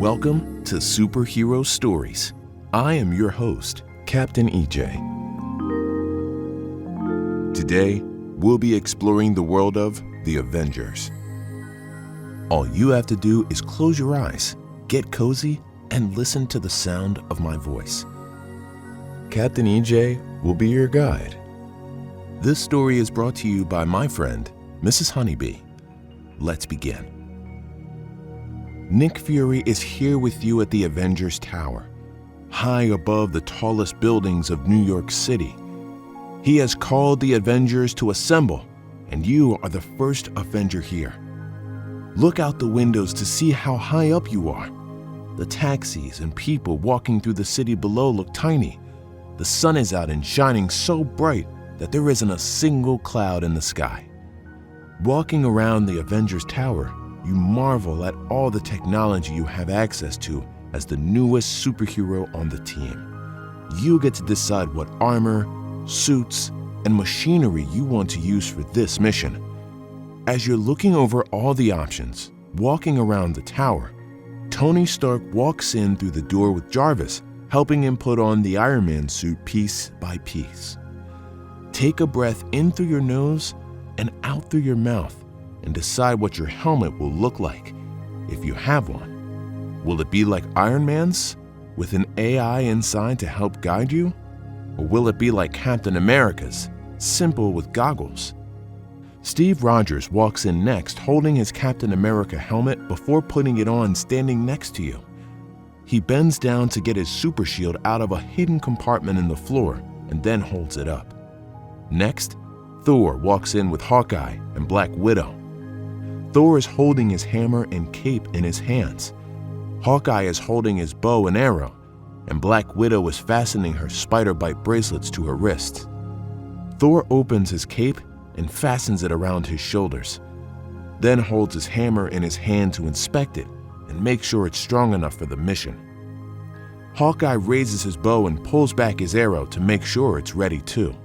Welcome to Superhero Stories. I am your host, Captain EJ. Today, we'll be exploring the world of the Avengers. All you have to do is close your eyes, get cozy, and listen to the sound of my voice. Captain EJ will be your guide. This story is brought to you by my friend, Mrs. Honeybee. Let's begin. Nick Fury is here with you at the Avengers Tower, high above the tallest buildings of New York City. He has called the Avengers to assemble, and you are the first Avenger here. Look out the windows to see how high up you are. The taxis and people walking through the city below look tiny. The sun is out and shining so bright that there isn't a single cloud in the sky. Walking around the Avengers Tower, you marvel at all the technology you have access to as the newest superhero on the team. You get to decide what armor, suits, and machinery you want to use for this mission. As you're looking over all the options, walking around the tower, Tony Stark walks in through the door with Jarvis, helping him put on the Iron Man suit piece by piece. Take a breath in through your nose and out through your mouth and decide what your helmet will look like if you have one. Will it be like Iron Man's, with an AI inside to help guide you? Or will it be like Captain America's, simple with goggles? Steve Rogers walks in next holding his Captain America helmet before putting it on standing next to you. He bends down to get his super shield out of a hidden compartment in the floor and then holds it up. Next, Thor walks in with Hawkeye and Black Widow. Thor is holding his hammer and cape in his hands. Hawkeye is holding his bow and arrow, and Black Widow is fastening her spider bite bracelets to her wrists. Thor opens his cape and fastens it around his shoulders, then holds his hammer in his hand to inspect it and make sure it's strong enough for the mission. Hawkeye raises his bow and pulls back his arrow to make sure it's ready too.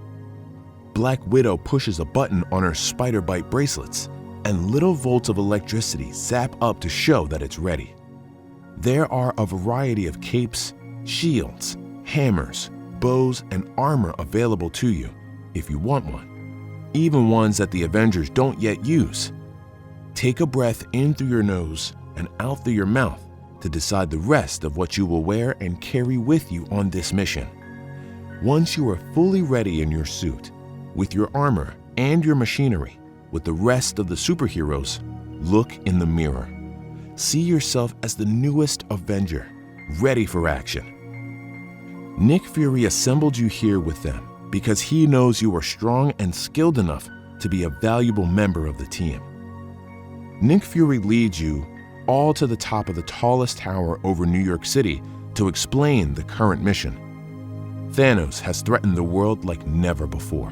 Black Widow pushes a button on her spider bite bracelets, and little volts of electricity zap up to show that it's ready. There are a variety of capes, shields, hammers, bows, and armor available to you if you want one, even ones that the Avengers don't yet use. Take a breath in through your nose and out through your mouth to decide the rest of what you will wear and carry with you on this mission. Once you are fully ready in your suit, with your armor and your machinery, with the rest of the superheroes, look in the mirror. See yourself as the newest Avenger, ready for action. Nick Fury assembled you here with them because he knows you are strong and skilled enough to be a valuable member of the team. Nick Fury leads you all to the top of the tallest tower over New York City to explain the current mission. Thanos has threatened the world like never before.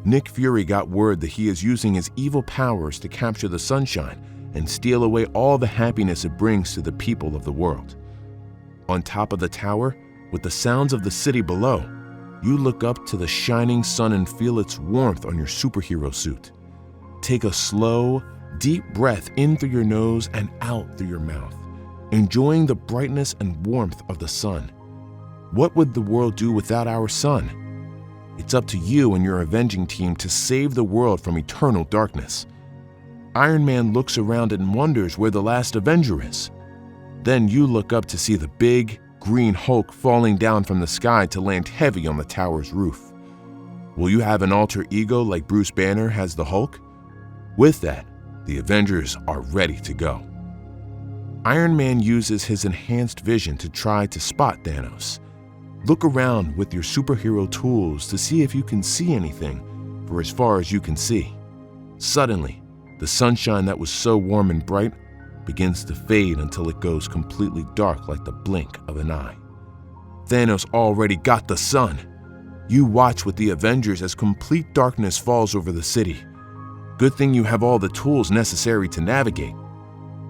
Nick Fury got word that he is using his evil powers to capture the sunshine and steal away all the happiness it brings to the people of the world. On top of the tower, with the sounds of the city below, you look up to the shining sun and feel its warmth on your superhero suit. Take a slow, deep breath in through your nose and out through your mouth, enjoying the brightness and warmth of the sun. What would the world do without our sun? It's up to you and your avenging team to save the world from eternal darkness. Iron Man looks around and wonders where the last Avenger is. Then you look up to see the big, green Hulk falling down from the sky to land heavy on the tower's roof. Will you have an alter ego like Bruce Banner has the Hulk? With that, the Avengers are ready to go. Iron Man uses his enhanced vision to try to spot Thanos. Look around with your superhero tools to see if you can see anything, for as far as you can see. Suddenly, the sunshine that was so warm and bright begins to fade until it goes completely dark like the blink of an eye. Thanos already got the sun. You watch with the Avengers as complete darkness falls over the city. Good thing you have all the tools necessary to navigate.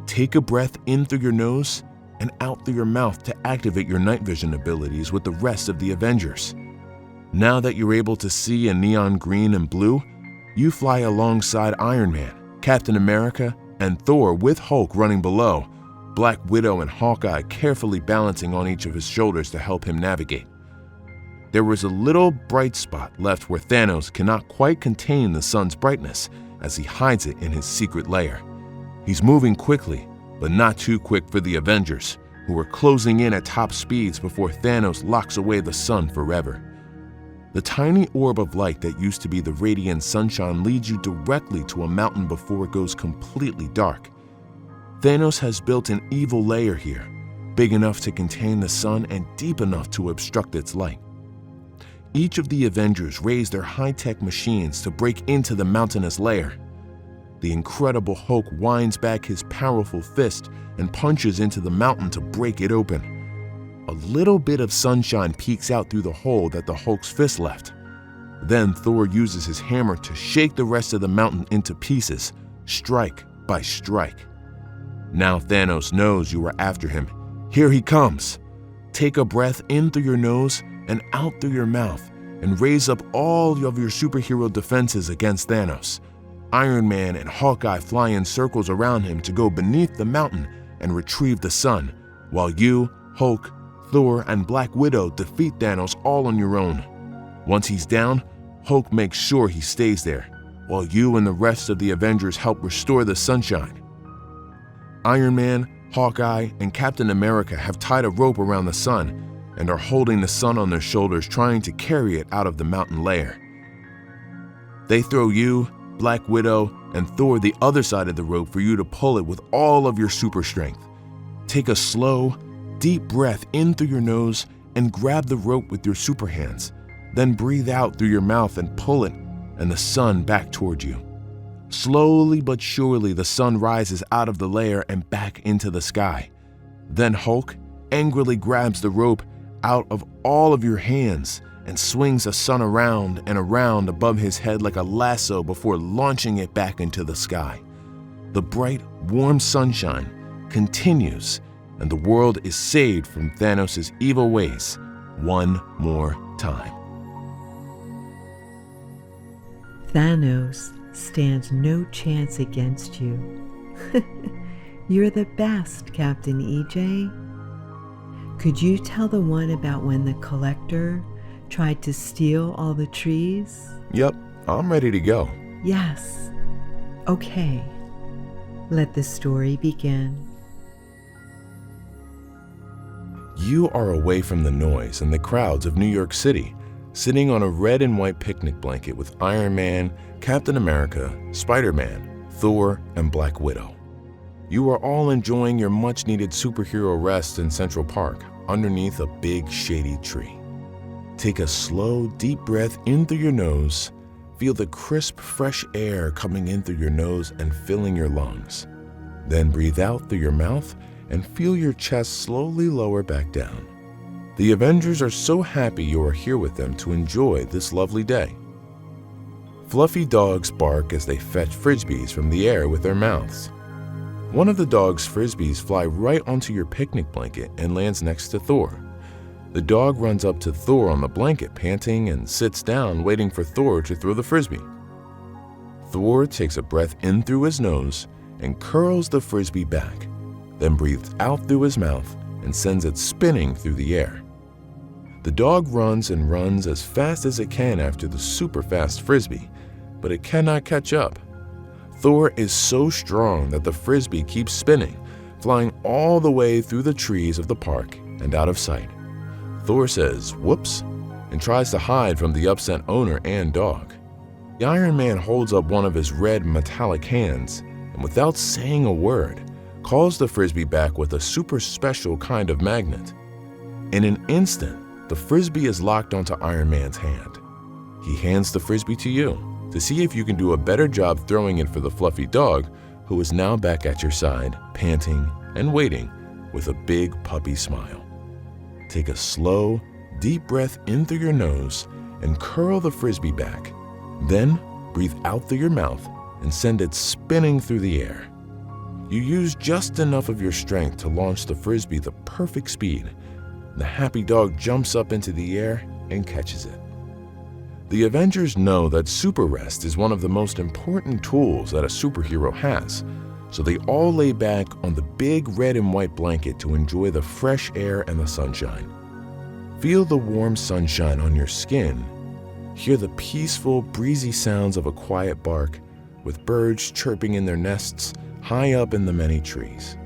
Take a breath in through your nose and out through your mouth to activate your night vision abilities with the rest of the Avengers. Now that you're able to see in neon green and blue, you fly alongside Iron Man, Captain America, and Thor with Hulk running below, Black Widow and Hawkeye carefully balancing on each of his shoulders to help him navigate. There was a little bright spot left where Thanos cannot quite contain the sun's brightness as he hides it in his secret lair. He's moving quickly, but not too quick for the Avengers, who are closing in at top speeds before Thanos locks away the sun forever. The tiny orb of light that used to be the radiant sunshine leads you directly to a mountain before it goes completely dark. Thanos has built an evil lair here, big enough to contain the sun and deep enough to obstruct its light. Each of the Avengers raise their high-tech machines to break into the mountainous lair. The Incredible Hulk winds back his powerful fist and punches into the mountain to break it open. A little bit of sunshine peeks out through the hole that the Hulk's fist left. Then Thor uses his hammer to shake the rest of the mountain into pieces, strike by strike. Now Thanos knows you are after him. Here he comes. Take a breath in through your nose and out through your mouth, and raise up all of your superhero defenses against Thanos. Iron Man and Hawkeye fly in circles around him to go beneath the mountain and retrieve the sun, while you, Hulk, Thor, and Black Widow defeat Thanos all on your own. Once he's down, Hulk makes sure he stays there, while you and the rest of the Avengers help restore the sunshine. Iron Man, Hawkeye, and Captain America have tied a rope around the sun and are holding the sun on their shoulders, trying to carry it out of the mountain lair. They throw you, Black Widow, and Thor the other side of the rope for you to pull it with all of your super strength. Take a slow, deep breath in through your nose and grab the rope with your super hands. Then breathe out through your mouth and pull it, and the sun back toward you. Slowly but surely, the sun rises out of the lair and back into the sky. Then Hulk angrily grabs the rope out of all of your hands and swings the sun around and around above his head like a lasso before launching it back into the sky. The bright, warm sunshine continues, and the world is saved from Thanos' evil ways one more time. Thanos stands no chance against you. You're the best, Captain EJ. Could you tell the one about when the Collector tried to steal all the trees? Yep, I'm ready to go. Yes. Okay. Let the story begin. You are away from the noise and the crowds of New York City, sitting on a red and white picnic blanket with Iron Man, Captain America, Spider-Man, Thor, and Black Widow. You are all enjoying your much-needed superhero rest in Central Park underneath a big shady tree. Take a slow, deep breath in through your nose. Feel the crisp, fresh air coming in through your nose and filling your lungs. Then breathe out through your mouth and feel your chest slowly lower back down. The Avengers are so happy you are here with them to enjoy this lovely day. Fluffy dogs bark as they fetch frisbees from the air with their mouths. One of the dog's frisbees fly right onto your picnic blanket and lands next to Thor. The dog runs up to Thor on the blanket, panting, and sits down, waiting for Thor to throw the frisbee. Thor takes a breath in through his nose and curls the frisbee back, then breathes out through his mouth and sends it spinning through the air. The dog runs and runs as fast as it can after the super fast frisbee, but it cannot catch up. Thor is so strong that the frisbee keeps spinning, flying all the way through the trees of the park and out of sight. Thor says, "Whoops," and tries to hide from the upset owner and dog. The Iron Man holds up one of his red metallic hands and, without saying a word, calls the frisbee back with a super special kind of magnet. In an instant, the frisbee is locked onto Iron Man's hand. He hands the frisbee to you to see if you can do a better job throwing it for the fluffy dog, who is now back at your side, panting and waiting with a big puppy smile. Take a slow, deep breath in through your nose and curl the frisbee back. Then breathe out through your mouth and send it spinning through the air. You use just enough of your strength to launch the frisbee the perfect speed. The happy dog jumps up into the air and catches it. The Avengers know that super rest is one of the most important tools that a superhero has, So they all lay back on the big red and white blanket to enjoy the fresh air and the sunshine. Feel the warm sunshine on your skin. Hear the peaceful, breezy sounds of a quiet bark, with birds chirping in their nests high up in the many trees.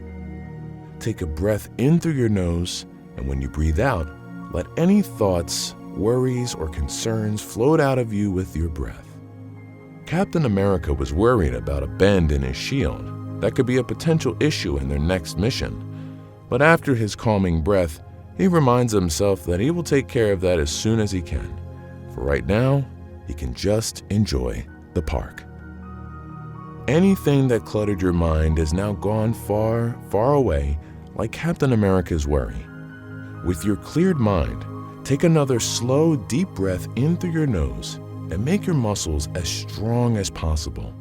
Take a breath in through your nose, and when you breathe out, let any thoughts, worries, or concerns float out of you with your breath. Captain America was worried about a bend in his shield that could be a potential issue in their next mission, but after his calming breath, he reminds himself that he will take care of that as soon as he can. For right now, he can just enjoy the park. Anything that cluttered your mind is now gone far, far away, like Captain America's worry. With your cleared mind, take another slow, deep breath in through your nose and make your muscles as strong as possible,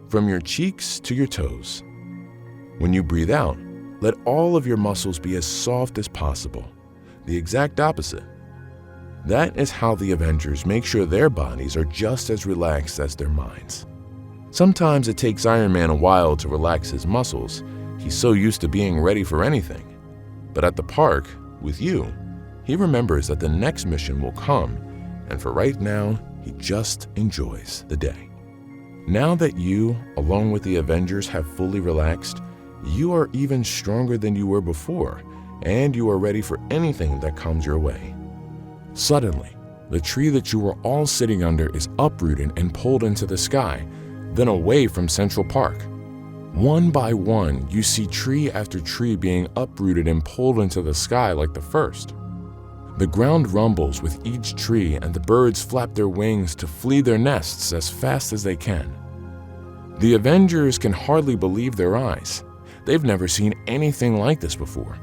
from your cheeks to your toes. When you breathe out, let all of your muscles be as soft as possible, the exact opposite. That is how the Avengers make sure their bodies are just as relaxed as their minds. Sometimes it takes Iron Man a while to relax his muscles. He's so used to being ready for anything. But at the park, with you, he remembers that the next mission will come, and for right now, he just enjoys the day. Now that you, along with the Avengers, have fully relaxed, you are even stronger than you were before, and you are ready for anything that comes your way. Suddenly, the tree that you were all sitting under is uprooted and pulled into the sky, then away from Central Park. One by one, you see tree after tree being uprooted and pulled into the sky like the first. The ground rumbles with each tree, and the birds flap their wings to flee their nests as fast as they can. The Avengers can hardly believe their eyes. They've never seen anything like this before.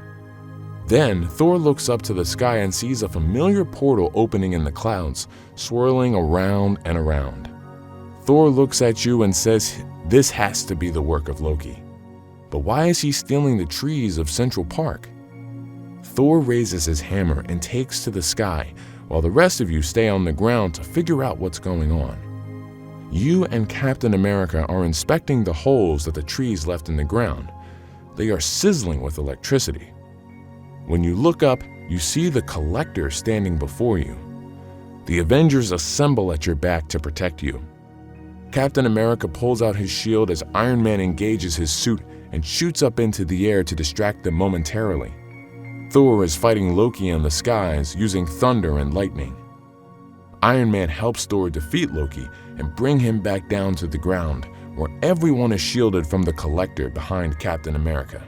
Then Thor looks up to the sky and sees a familiar portal opening in the clouds, swirling around and around. Thor looks at you and says this has to be the work of Loki. But why is he stealing the trees of Central Park? Thor raises his hammer and takes to the sky, while the rest of you stay on the ground to figure out what's going on. You and Captain America are inspecting the holes that the trees left in the ground. They are sizzling with electricity. When you look up, you see the Collector standing before you. The Avengers assemble at your back to protect you. Captain America pulls out his shield as Iron Man engages his suit and shoots up into the air to distract them momentarily. Thor is fighting Loki in the skies using thunder and lightning. Iron Man helps Thor defeat Loki and bring him back down to the ground, where everyone is shielded from the Collector behind Captain America.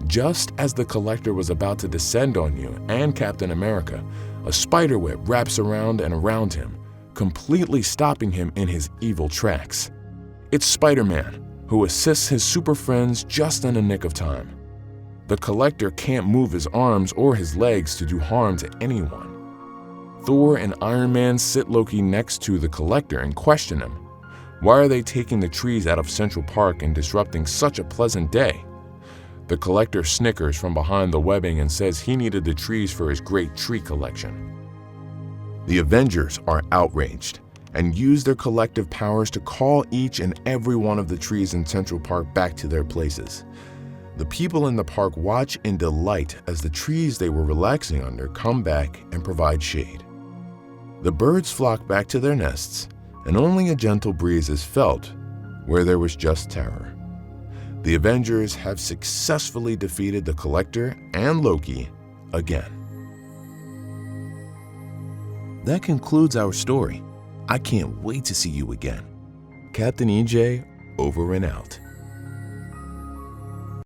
Just as the Collector was about to descend on you and Captain America, a spiderweb wraps around and around him, completely stopping him in his evil tracks. It's Spider-Man, who assists his super friends just in the nick of time. The Collector can't move his arms or his legs to do harm to anyone. Thor and Iron Man sit Loki next to the Collector and question him. Why are they taking the trees out of Central Park and disrupting such a pleasant day? The Collector snickers from behind the webbing and says he needed the trees for his great tree collection. The Avengers are outraged and use their collective powers to call each and every one of the trees in Central Park back to their places. The people in the park watch in delight as the trees they were relaxing under come back and provide shade. The birds flock back to their nests, and only a gentle breeze is felt where there was just terror. The Avengers have successfully defeated the Collector and Loki again. That concludes our story. I can't wait to see you again. Captain EJ, over and out.